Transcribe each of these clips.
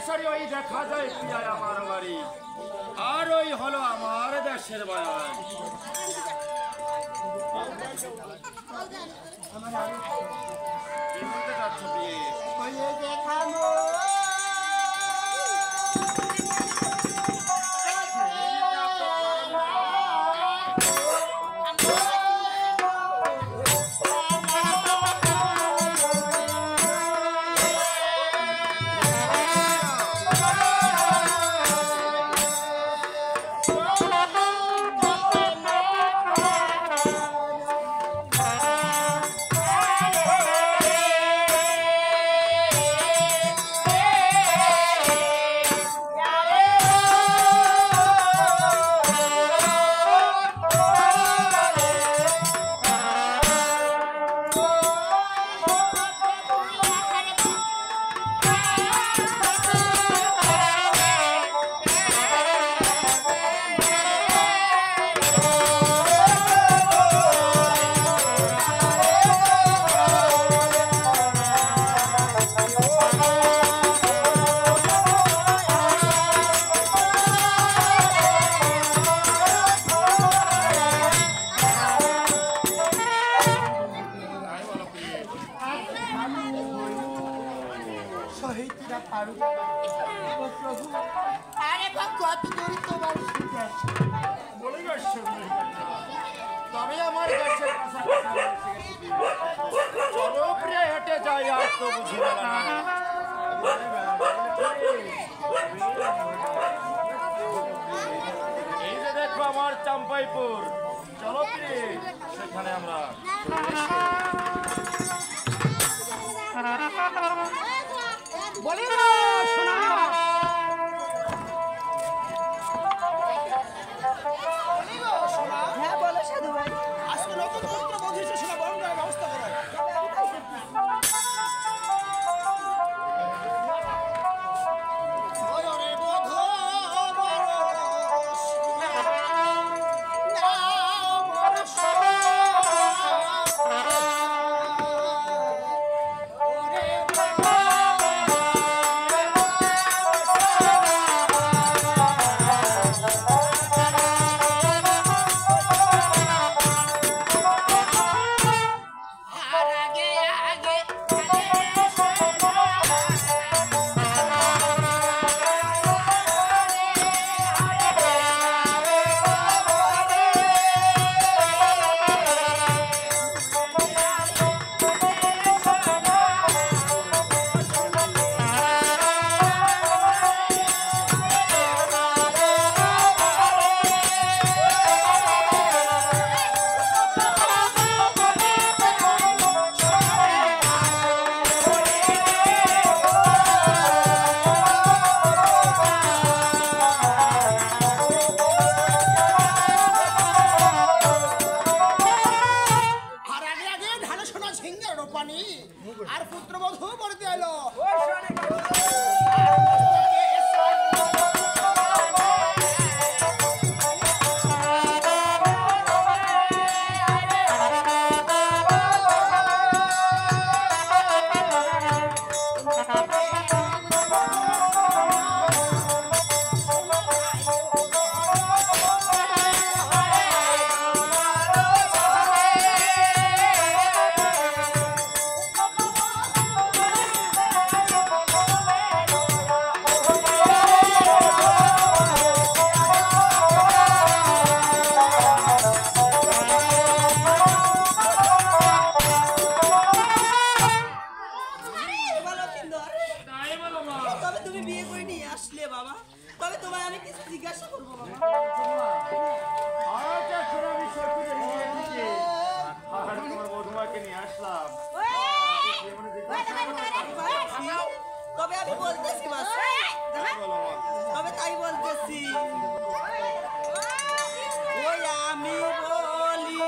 সারি ওই দেখা যায় প্রিয়ায় আমার বাড়ি, আর ওই হলো আমার দেশের বাড়ি। কি বলতে চাচ্ছ প্রিয়ে? তবে আমার দেশের চলো প্রিয় হেঁটে যাই, আর তো বুঝি না। এই যে দেখো আমার চাম্পাইপুর, চলো প্রিয় সেখানে আমরা বলি শোনা আর পুত্রবধূ বলতে এলো তবে আমি বলতেছি তবে তাই বলতেছি ওই আমি বলি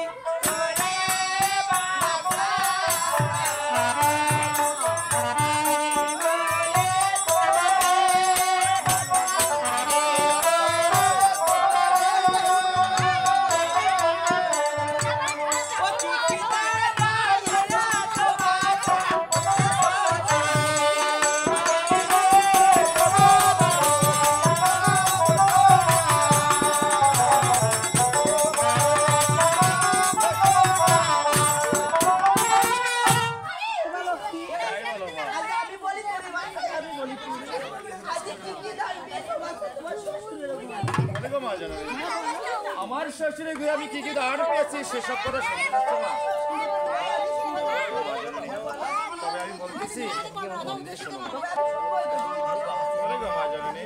Come on! মা জানানি আমার শ্বশুরের ঘরে আমি কি কি দান পেয়েছি সেসব কথা শুনতে পাচ্ছ না তবে আমি বলতেছি শোনো বলে গো মা জানানি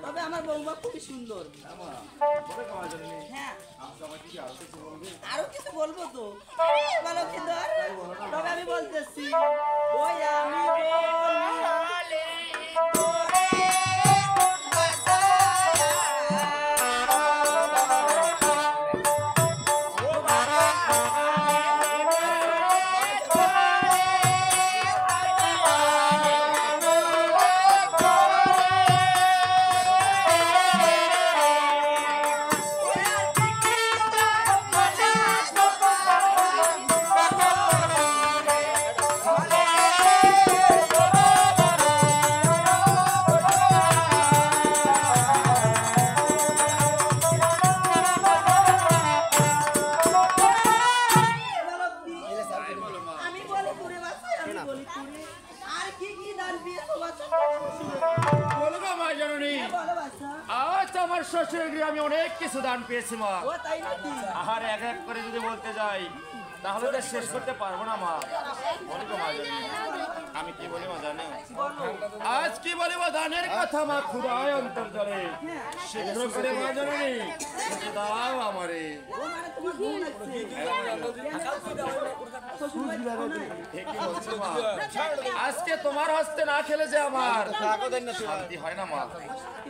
তবে আমার বৌমা খুবই সুন্দর। হ্যাঁ আরো কিছু বলবো তো বলো কিন্তু তবে আমি বলতেছি ওই আমি আমি অনেক কিছু দান পেয়েছি মা আর এক এক করে যদি বলতে যাই তাহলে তো শেষ করতে পারবো না মা আমি কি বলি মা জানি আজ কি বলি মা দানের কথা মা খুদায় অন্তর জলে শীঘ্র করে মা জানি দাও আমারে আজকে তোমার হস্তে না খেলে যে আমার শান্তি হয় না মা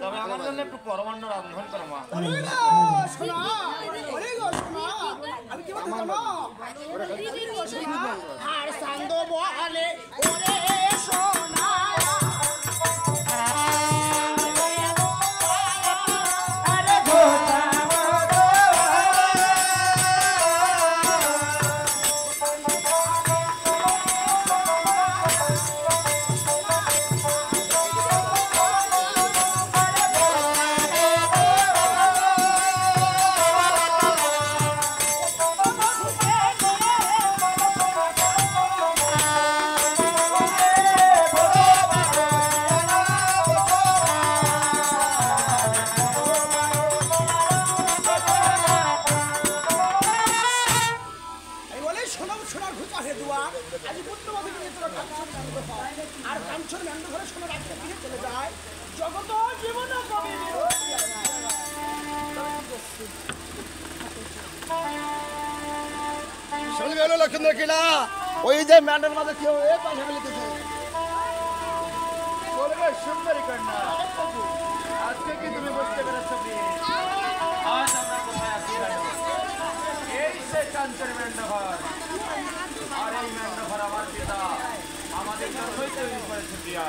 তবে আমার জন্য একটু পরমান্ন রান্ধন করো মা আর সান্দ বলে ওরে সোনা আর কাঞ্চন ম্যান্ড ঘরে সোনা রাখতে দিয়ে চলে যায় জগত জীবন কবি শুনবি হলো লক্ষেন্দ্র কিনা ওই যে ম্যান্ডের মাঝে কেউ এ পাশে ফেলিতেছে বলবে সুন্দরী কন্যা আজকে কি তুমি বুঝতে পেরেছো কি আজ আমরা কোথায় আছি এই সে কাঞ্চন ম্যান্ড ঘর আর এই ম্যান্ড ঘর আমার পিতা আমাদের জন্যই তৈরি করেছে দিয়া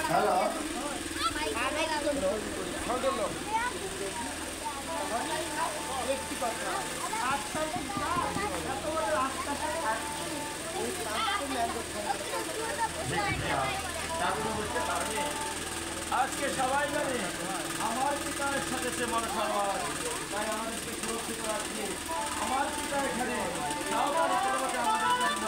হ্যালো আজকে সবাই জানে আমার পিতার সাথে সে মানুষ আমার তাই আমাদেরকে সুরক্ষিত রাখি আমার পিতা এখানে সাঁওতালি পর্বতে আমাদের জন্য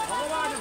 ভগবান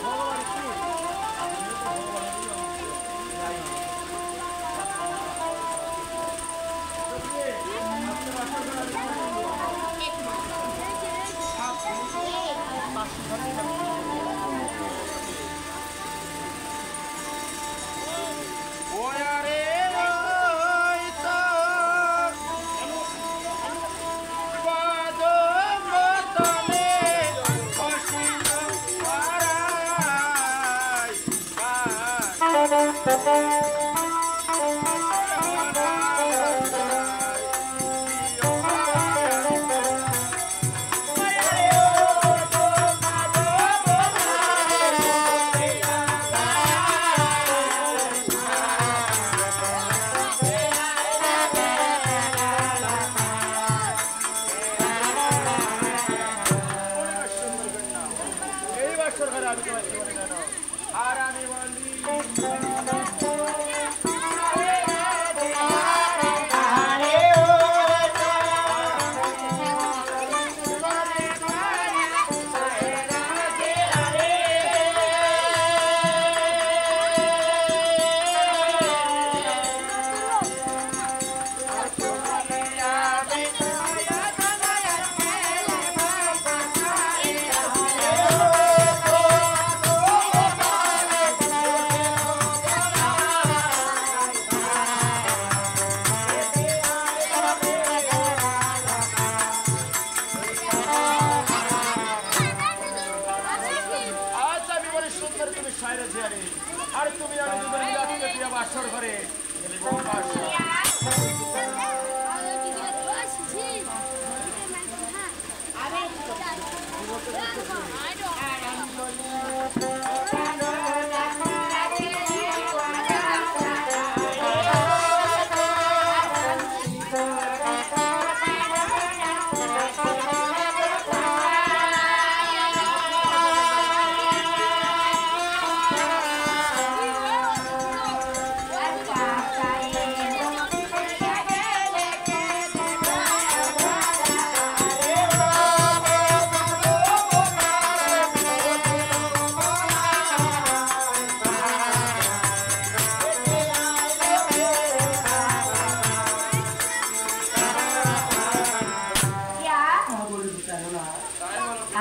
আর তুমি আমি দুজন যাচ্ছে প্রিয় বাসর ঘরে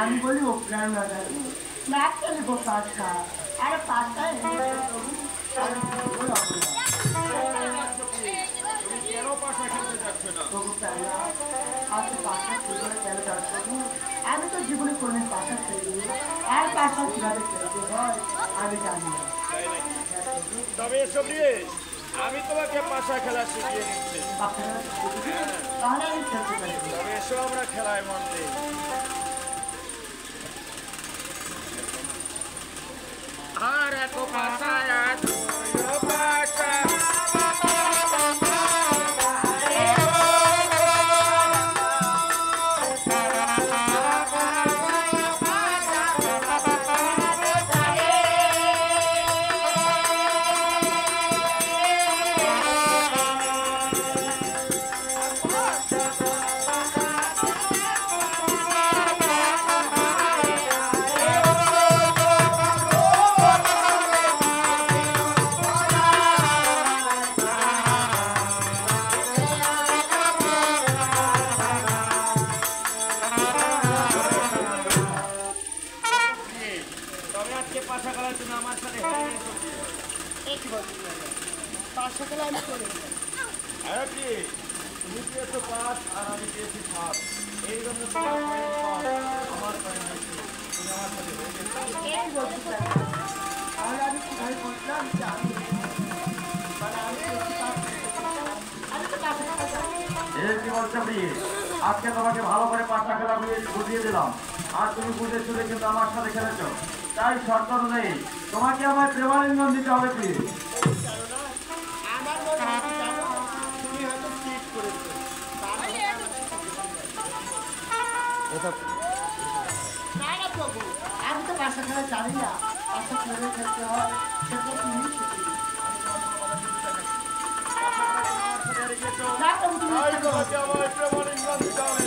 আমি বলি ও প্রাণ লাগাই না চলে গো পাঁচটা আরে পাঁচটা আমি তো জীবনে কোনো পাশা খেলি আর পাশা কিভাবে খেলতে হয় আমি জানি না। তবে এসব নিয়ে আমি তোমাকে পাশা খেলা শিখিয়ে দিচ্ছি। তাহলে আমি খেলতে পারি। তবে এসব আমরা খেলায় মন দিই। আর এক পাশায় পাশা পাশা খেলার জন্য আমার সাথে পাশা খেলা আমি করি কি তুমি পেয়েছো 5 আর আমি পেয়েছি 7 এই জন্য আমার তুমি আমার সাথে তাহলে আমি কিভাবে বললাম যে আমি কি বলছো আজকে তোমাকে ভালো করে পাশা খেলা বুঝিয়ে দিলাম আর তুমি বুঝে চলে কিন্তু আমার সাথে খেলেছো তাই শর্ত অনুযায়ী তোমাকে আমার প্রেমালিঙ্গন দিতে হবে কি আমি তো পাশা খেলা জানি না পাশা কিভাবে খেলতে হয় সেটা তুমি তোমাকে আমার প্রেমালিঙ্গন দিতে হবে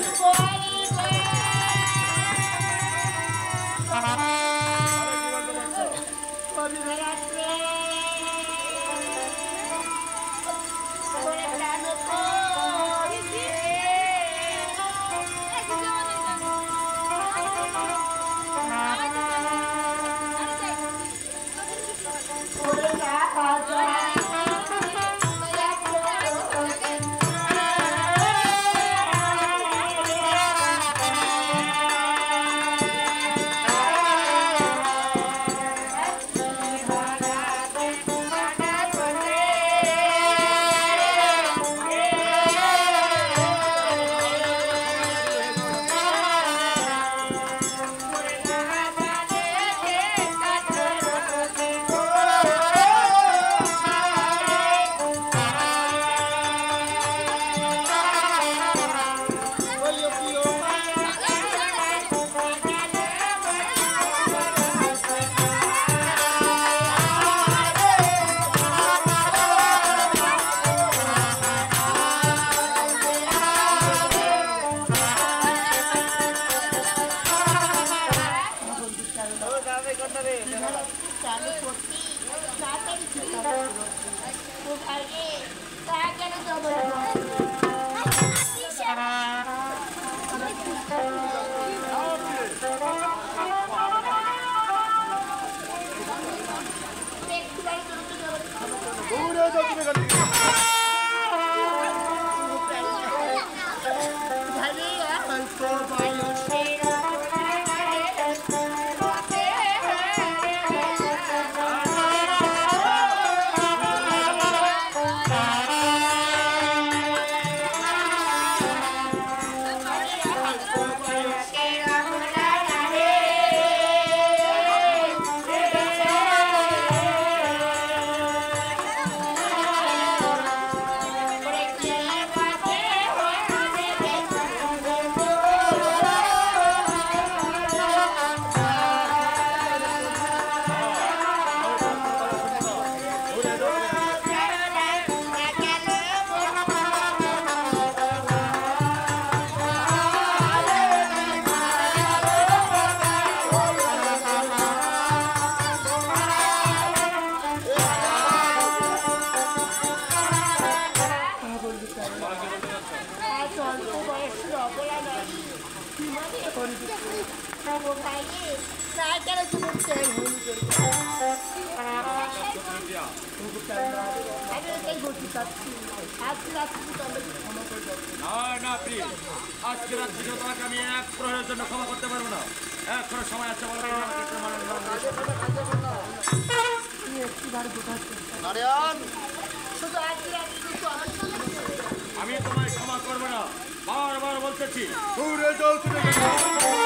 যাও তুমি এখান থেকে। না প্লিজ, আজকে রাত্রি তোমাকে আমি এক প্রহরের জন্য ক্ষমা করতে পারবো না। এখনো সময় আছে বলো। আমি তোমায় ক্ষমা করবো না, বারবার বলতেছি। দূরে যাও তুমি এখান থেকে।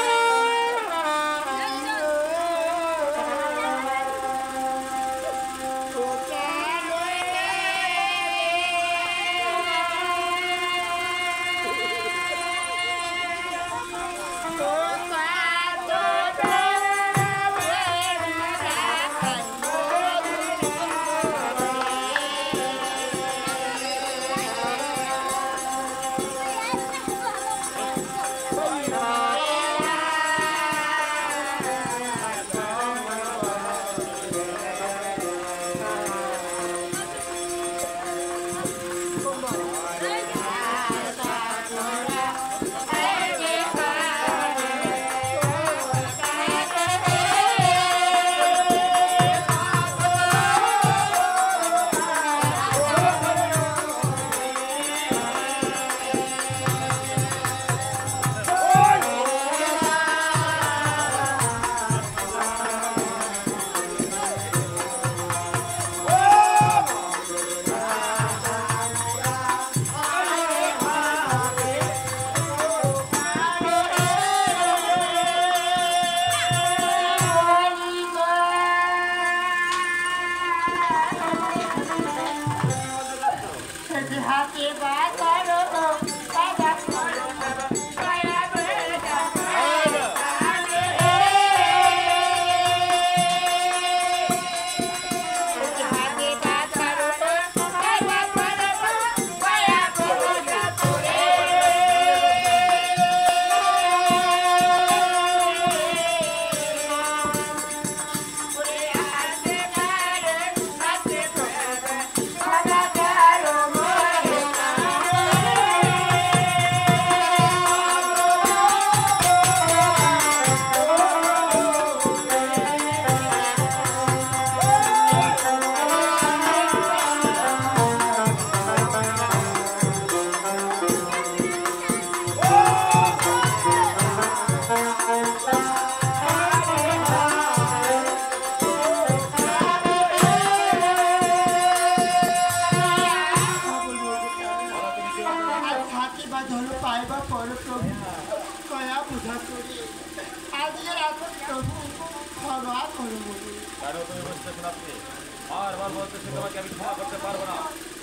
বারবার বলতেছি তোমাকে আমি ক্ষমা করতে পারবো না।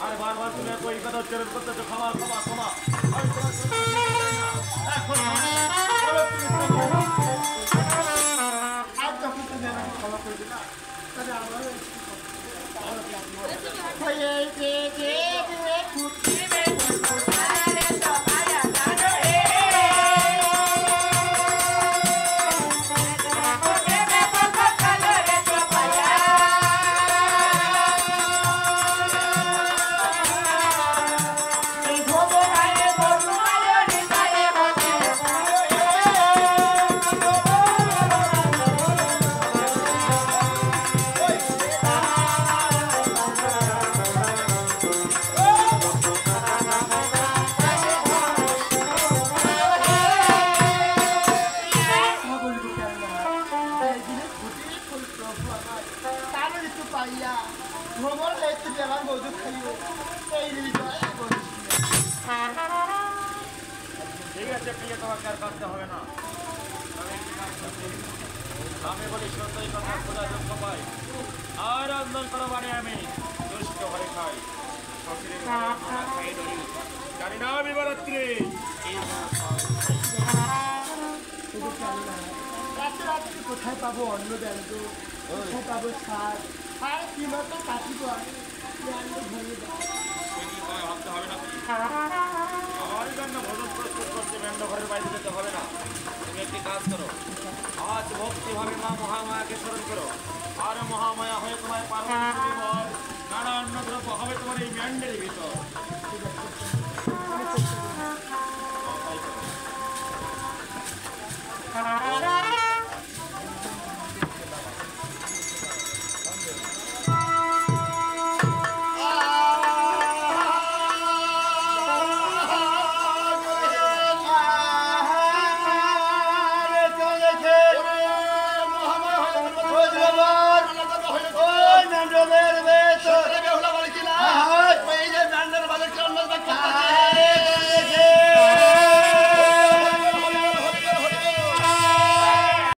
আর বারবার তুমি ওই কথা উচ্চারণ করতেছো, ক্ষমা ক্ষমা ক্ষমা। এই ভোগ রায়ে বলুন বলছে প্রিয় তোমাকে আর কাঁদতে হবে না। তবে একটি কাজ করতে হবে। আমি বলি সত্যই কথা খোঁজা যোগ্য পাই আর রন্ধন করো বাড়ি আমি দুষ্ট হয়ে খাই শ্বশুরের ঘরে ভাড়া খাই ধরি জানি না আমি বরাত্রি শুধু চলো না এত রাত্রে কোথায় পাবো অন্ন ব্যঞ্জ কোথায় পাবো শাক আর কি মতো কাটিব আমি ব্যঞ্জ ভরে দাও সেটি তোমায় ভাবতে হবে না আমার জন্য ভোজন প্রস্তুত করতে মেন্ড ঘরের বাইরে যেতে হবে না। তুমি একটি কাজ করো, আজ ভক্তিভাবে মা মহামায়াকে স্মরণ করো আর মহামায়া হয়ে তোমায় পার্বতী নানা অন্ন দ্রব্য হবে তোমার এই ম্যান্ডের ভিতর।